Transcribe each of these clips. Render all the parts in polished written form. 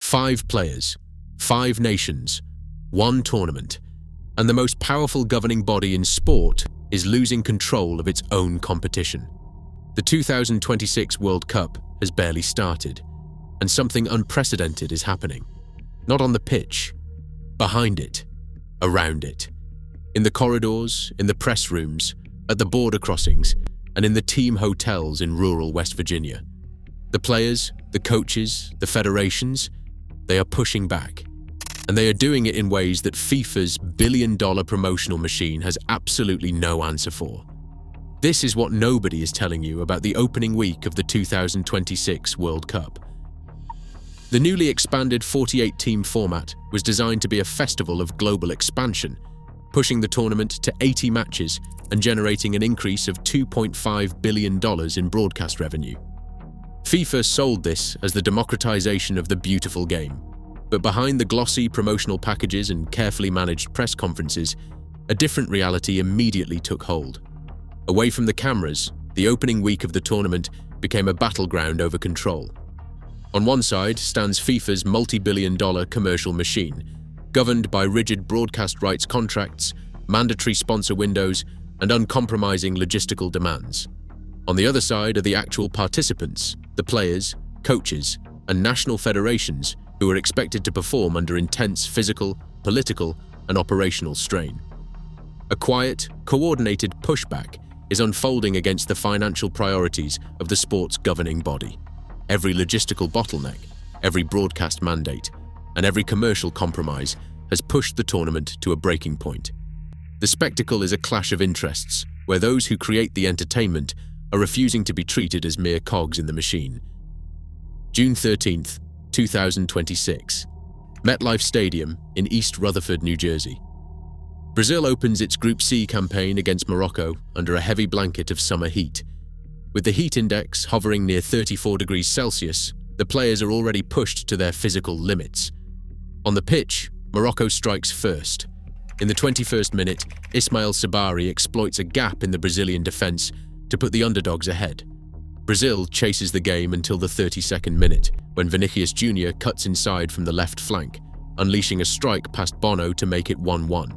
5 players, 5 nations, 1 tournament, and the most powerful governing body in sport is losing control of its own competition. The 2026 World Cup has barely started, and something unprecedented is happening. Not on the pitch, behind it, around it. In the corridors, in the press rooms, at the border crossings, and in the team hotels in rural West Virginia. The players, the coaches, the federations, they are pushing back. And they are doing it in ways that FIFA's billion-dollar promotional machine has absolutely no answer for. This is what nobody is telling you about the opening week of the 2026 World Cup. The newly expanded 48-team format was designed to be a festival of global expansion, pushing the tournament to 80 matches and generating an increase of $2.5 billion in broadcast revenue. FIFA sold this as the democratization of the beautiful game. But behind the glossy promotional packages and carefully managed press conferences, a different reality immediately took hold. Away from the cameras, the opening week of the tournament became a battleground over control. On one side stands FIFA's multi-billion-dollar commercial machine, governed by rigid broadcast rights contracts, mandatory sponsor windows, and uncompromising logistical demands. On the other side are the actual participants, the players, coaches, and national federations who are expected to perform under intense physical, political, and operational strain. A quiet, coordinated pushback is unfolding against the financial priorities of the sport's governing body. Every logistical bottleneck, every broadcast mandate, and every commercial compromise has pushed the tournament to a breaking point. The spectacle is a clash of interests, where those who create the entertainment are refusing to be treated as mere cogs in the machine. June 13th, 2026, MetLife Stadium in East Rutherford, New Jersey. Brazil opens its Group C campaign against Morocco under a heavy blanket of summer heat. With the heat index hovering near 34 degrees Celsius, the players are already pushed to their physical limits. On the pitch, Morocco strikes first. In the 21st minute, Ismail Sabari exploits a gap in the Brazilian defense to put the underdogs ahead. Brazil chases the game until the 32nd minute, when Vinicius Junior cuts inside from the left flank, unleashing a strike past Bono to make it 1-1.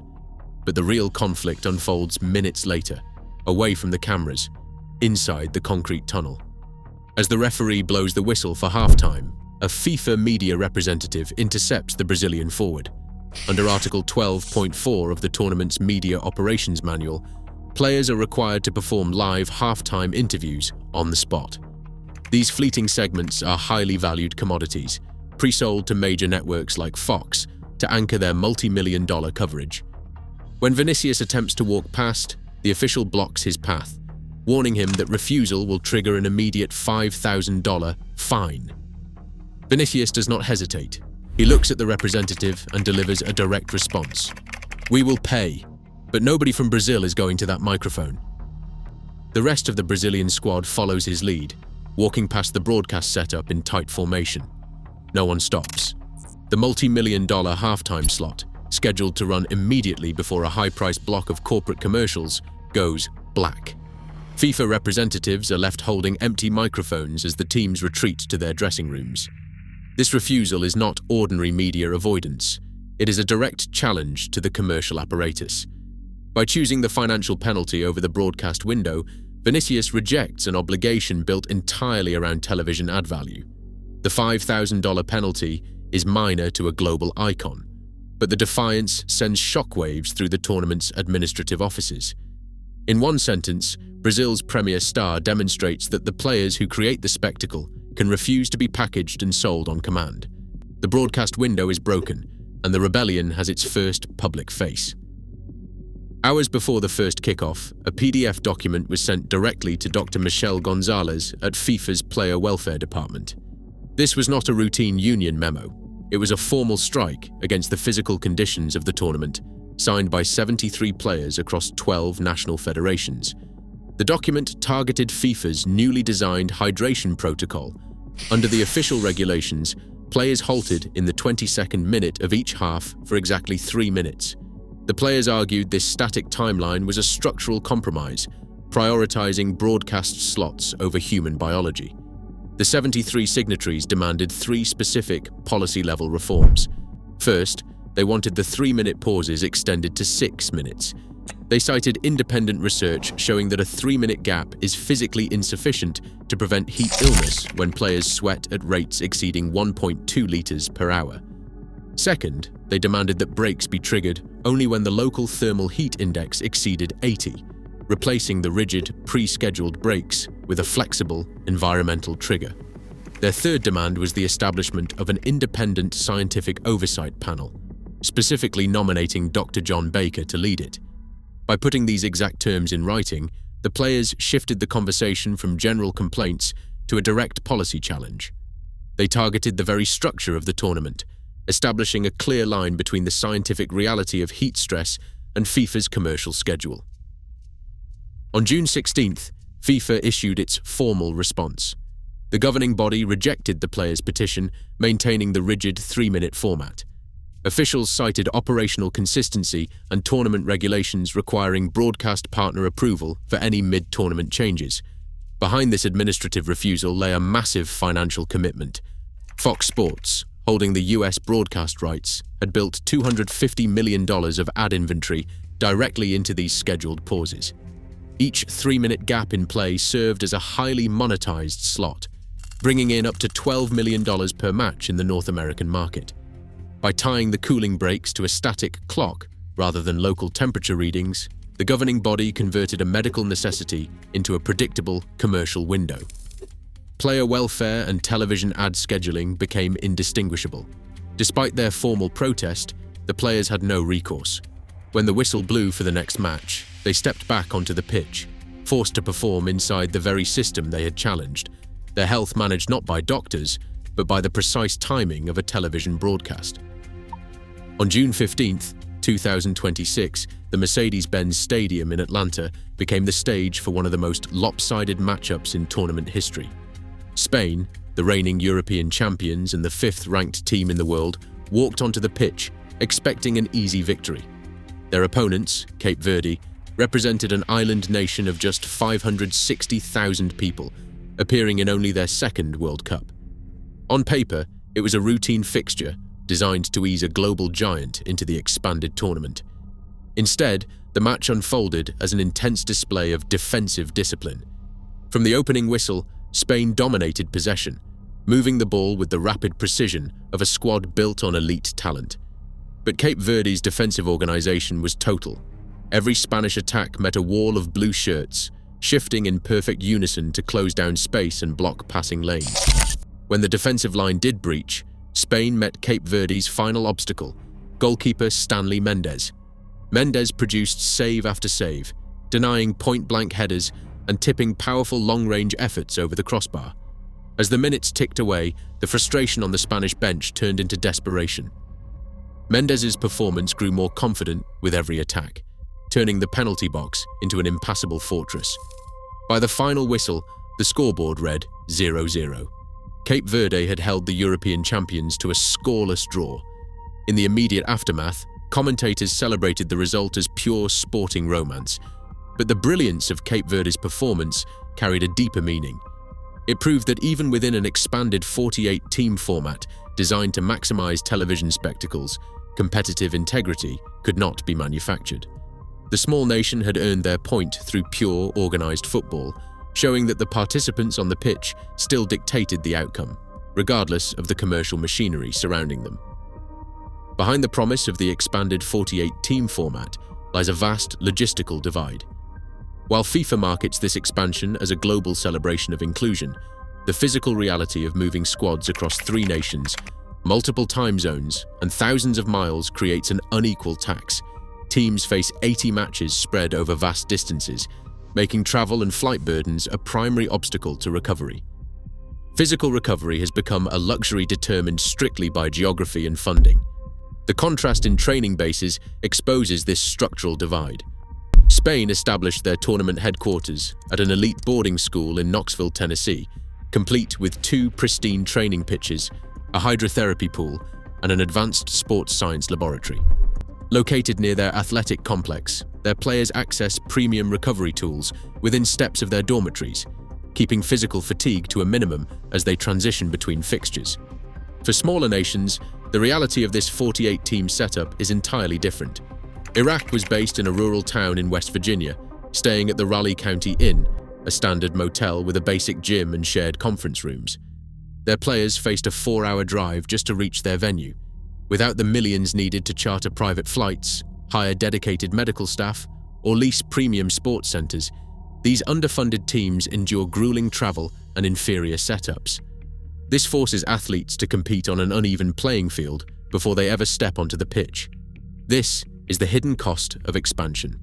But the real conflict unfolds minutes later, away from the cameras, inside the concrete tunnel. As the referee blows the whistle for halftime, a FIFA media representative intercepts the Brazilian forward. Under Article 12.4 of the tournament's Media Operations Manual, players are required to perform live halftime interviews on the spot. These fleeting segments are highly valued commodities, pre-sold to major networks like Fox to anchor their multi-million-dollar coverage. When Vinicius attempts to walk past, the official blocks his path, warning him that refusal will trigger an immediate $5,000 fine. Vinicius does not hesitate. He looks at the representative and delivers a direct response. "We will pay, but nobody from Brazil is going to that microphone." The rest of the Brazilian squad follows his lead, walking past the broadcast setup in tight formation. No one stops. The multi-million-dollar halftime slot, scheduled to run immediately before a high-priced block of corporate commercials, goes black. FIFA representatives are left holding empty microphones as the teams retreat to their dressing rooms. This refusal is not ordinary media avoidance. It is a direct challenge to the commercial apparatus. By choosing the financial penalty over the broadcast window, Vinicius rejects an obligation built entirely around television ad value. The $5,000 penalty is minor to a global icon, but the defiance sends shockwaves through the tournament's administrative offices. In one sentence, Brazil's premier star demonstrates that the players who create the spectacle can refuse to be packaged and sold on command. The broadcast window is broken, and the rebellion has its first public face. Hours before the first kickoff, a PDF document was sent directly to Dr. Michel Gonzalez at FIFA's Player Welfare Department. This was not a routine union memo. It was a formal strike against the physical conditions of the tournament, signed by 73 players across 12 national federations. The document targeted FIFA's newly designed hydration protocol. Under the official regulations, players halted in the 22nd minute of each half for exactly 3 minutes. The players argued this static timeline was a structural compromise, prioritizing broadcast slots over human biology. The 73 signatories demanded 3 specific policy-level reforms. First, they wanted the 3-minute pauses extended to 6 minutes. They cited independent research showing that a 3-minute gap is physically insufficient to prevent heat illness when players sweat at rates exceeding 1.2 liters per hour. Second, they demanded that breaks be triggered only when the local thermal heat index exceeded 80, replacing the rigid, pre-scheduled breaks with a flexible, environmental trigger. Their third demand was the establishment of an independent scientific oversight panel, specifically nominating Dr. John Baker to lead it. By putting these exact terms in writing, the players shifted the conversation from general complaints to a direct policy challenge. They targeted the very structure of the tournament, establishing a clear line between the scientific reality of heat stress and FIFA's commercial schedule. On June 16th, FIFA issued its formal response. The governing body rejected the players' petition, maintaining the rigid 3-minute format. Officials cited operational consistency and tournament regulations requiring broadcast partner approval for any mid-tournament changes. Behind this administrative refusal lay a massive financial commitment. Fox Sports, holding the US broadcast rights, had built $250 million of ad inventory directly into these scheduled pauses. Each 3-minute gap in play served as a highly monetized slot, bringing in up to $12 million per match in the North American market. By tying the cooling breaks to a static clock rather than local temperature readings, the governing body converted a medical necessity into a predictable commercial window. Player welfare and television ad scheduling became indistinguishable. Despite their formal protest, the players had no recourse. When the whistle blew for the next match, they stepped back onto the pitch, forced to perform inside the very system they had challenged, their health managed not by doctors, but by the precise timing of a television broadcast. On June 15, 2026, the Mercedes-Benz Stadium in Atlanta became the stage for one of the most lopsided matchups in tournament history. Spain, the reigning European champions and the 5th-ranked team in the world, walked onto the pitch, expecting an easy victory. Their opponents, Cape Verde, represented an island nation of just 560,000 people, appearing in only their 2nd World Cup. On paper, it was a routine fixture designed to ease a global giant into the expanded tournament. Instead, the match unfolded as an intense display of defensive discipline. From the opening whistle, Spain dominated possession, moving the ball with the rapid precision of a squad built on elite talent. But Cape Verde's defensive organization was total. Every Spanish attack met a wall of blue shirts, shifting in perfect unison to close down space and block passing lanes. When the defensive line did breach, Spain met Cape Verde's final obstacle, goalkeeper Stanley Mendes. Mendes produced save after save, denying point-blank headers and tipping powerful long-range efforts over the crossbar. As the minutes ticked away, the frustration on the Spanish bench turned into desperation. Mendes's performance grew more confident with every attack, turning the penalty box into an impassable fortress. By the final whistle, the scoreboard read 0-0. Cape Verde had held the European champions to a scoreless draw. In the immediate aftermath, commentators celebrated the result as pure sporting romance. But the brilliance of Cape Verde's performance carried a deeper meaning. It proved that even within an expanded 48-team format designed to maximize television spectacles, competitive integrity could not be manufactured. The small nation had earned their point through pure, organized football, showing that the participants on the pitch still dictated the outcome, regardless of the commercial machinery surrounding them. Behind the promise of the expanded 48-team format lies a vast logistical divide. While FIFA markets this expansion as a global celebration of inclusion, the physical reality of moving squads across 3 nations, multiple time zones, and thousands of miles creates an unequal tax. Teams face 80 matches spread over vast distances, making travel and flight burdens a primary obstacle to recovery. Physical recovery has become a luxury determined strictly by geography and funding. The contrast in training bases exposes this structural divide. Spain established their tournament headquarters at an elite boarding school in Knoxville, Tennessee, complete with 2 pristine training pitches, a hydrotherapy pool, and an advanced sports science laboratory. Located near their athletic complex, their players access premium recovery tools within steps of their dormitories. keeping physical fatigue to a minimum as they transition between fixtures. For smaller nations, the reality of this 48-team setup is entirely different. Iraq was based in a rural town in West Virginia, staying at the Raleigh County Inn, a standard motel with a basic gym and shared conference rooms. Their players faced a 4-hour drive just to reach their venue. Without the millions needed to charter private flights, hire dedicated medical staff, or lease premium sports centers, these underfunded teams endure grueling travel and inferior setups. This forces athletes to compete on an uneven playing field before they ever step onto the pitch. This is the hidden cost of expansion.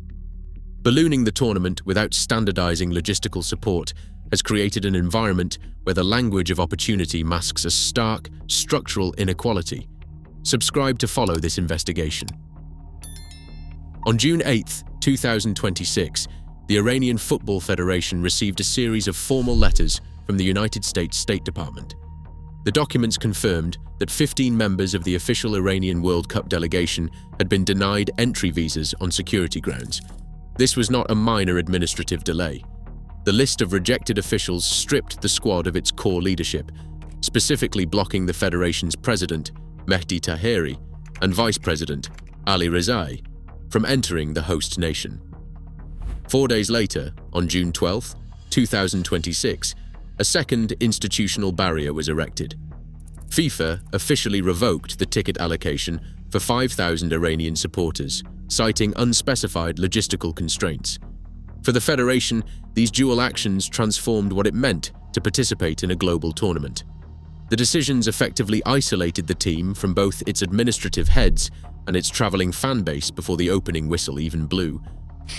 Ballooning the tournament without standardizing logistical support has created an environment where the language of opportunity masks a stark, structural inequality. Subscribe to follow this investigation. On June 8, 2026, the Iranian Football Federation received a series of formal letters from the United States State Department. The documents confirmed that 15 members of the official Iranian World Cup delegation had been denied entry visas on security grounds. This was not a minor administrative delay. The list of rejected officials stripped the squad of its core leadership, specifically blocking the federation's president, Mehdi Taheri, and vice president, Ali Rezai, from entering the host nation. 4 days later, on June 12, 2026, a second institutional barrier was erected. FIFA officially revoked the ticket allocation for 5,000 Iranian supporters, citing unspecified logistical constraints. For the federation, these dual actions transformed what it meant to participate in a global tournament. The decisions effectively isolated the team from both its administrative heads and its traveling fan base before the opening whistle even blew.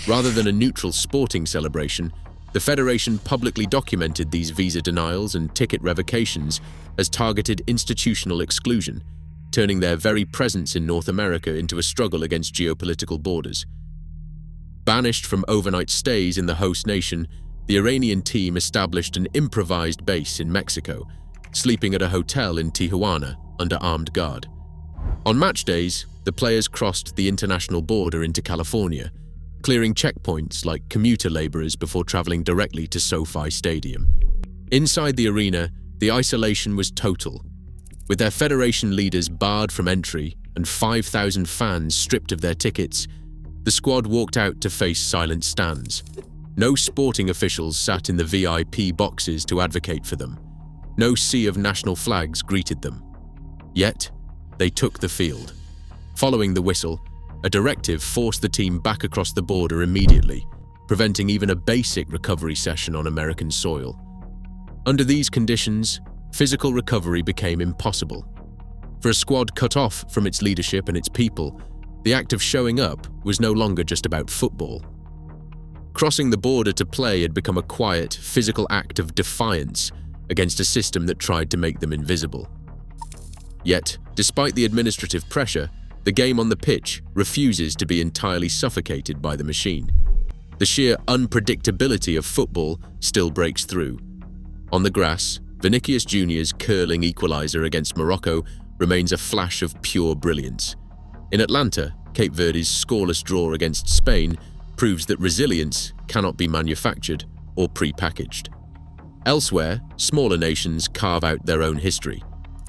Rather than a neutral sporting celebration, the federation publicly documented these visa denials and ticket revocations as targeted institutional exclusion, turning their very presence in North America into a struggle against geopolitical borders. Banished from overnight stays in the host nation, the Iranian team established an improvised base in Mexico, sleeping at a hotel in Tijuana under armed guard. On match days, the players crossed the international border into California, clearing checkpoints like commuter laborers before traveling directly to SoFi Stadium. Inside the arena, the isolation was total. With their federation leaders barred from entry and 5,000 fans stripped of their tickets, the squad walked out to face silent stands. No sporting officials sat in the VIP boxes to advocate for them. No sea of national flags greeted them. Yet, they took the field. Following the whistle, a directive forced the team back across the border immediately, preventing even a basic recovery session on American soil. Under these conditions, physical recovery became impossible. For a squad cut off from its leadership and its people, the act of showing up was no longer just about football. Crossing the border to play had become a quiet, physical act of defiance against a system that tried to make them invisible. Yet, despite the administrative pressure, the game on the pitch refuses to be entirely suffocated by the machine. The sheer unpredictability of football still breaks through. On the grass, Vinicius Junior's curling equalizer against Morocco remains a flash of pure brilliance. In Atlanta, Cape Verde's scoreless draw against Spain proves that resilience cannot be manufactured or pre-packaged. Elsewhere, smaller nations carve out their own history.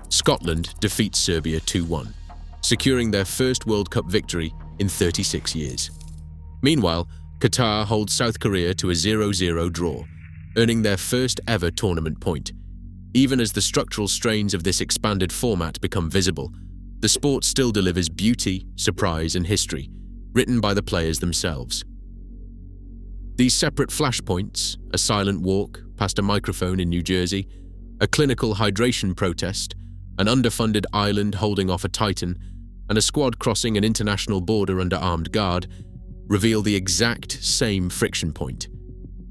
Scotland defeats Serbia 2-1, securing their first World Cup victory in 36 years. Meanwhile, Qatar holds South Korea to a 0-0 draw, earning their first ever tournament point. Even as the structural strains of this expanded format become visible, the sport still delivers beauty, surprise, and history, written by the players themselves. These separate flashpoints, a silent walk past a microphone in New Jersey, a clinical hydration protest, an underfunded island holding off a titan, and a squad crossing an international border under armed guard, reveal the exact same friction point.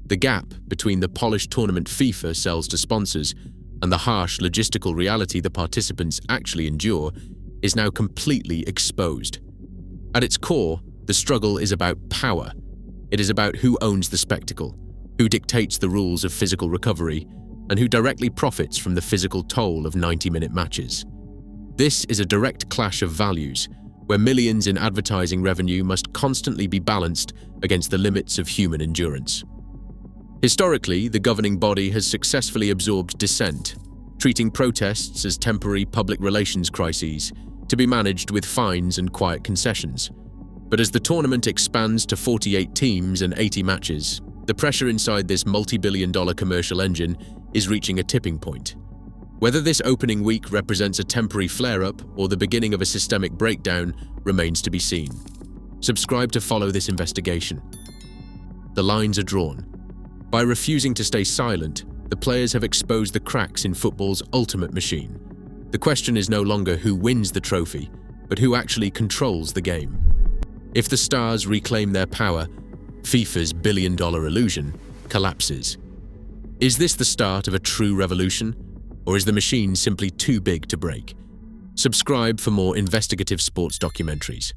The gap between the polished tournament FIFA sells to sponsors and the harsh logistical reality the participants actually endure is now completely exposed. At its core, the struggle is about power. It is about who owns the spectacle, who dictates the rules of physical recovery, and who directly profits from the physical toll of 90-minute matches. This is a direct clash of values, where millions in advertising revenue must constantly be balanced against the limits of human endurance. Historically, the governing body has successfully absorbed dissent, treating protests as temporary public relations crises to be managed with fines and quiet concessions. But as the tournament expands to 48 teams and 80 matches, the pressure inside this multi-billion-dollar commercial engine is reaching a tipping point. Whether this opening week represents a temporary flare-up or the beginning of a systemic breakdown remains to be seen. Subscribe to follow this investigation. The lines are drawn. By refusing to stay silent, the players have exposed the cracks in football's ultimate machine. The question is no longer who wins the trophy, but who actually controls the game. If the stars reclaim their power, FIFA's billion-dollar illusion collapses. Is this the start of a true revolution, or is the machine simply too big to break? Subscribe for more investigative sports documentaries.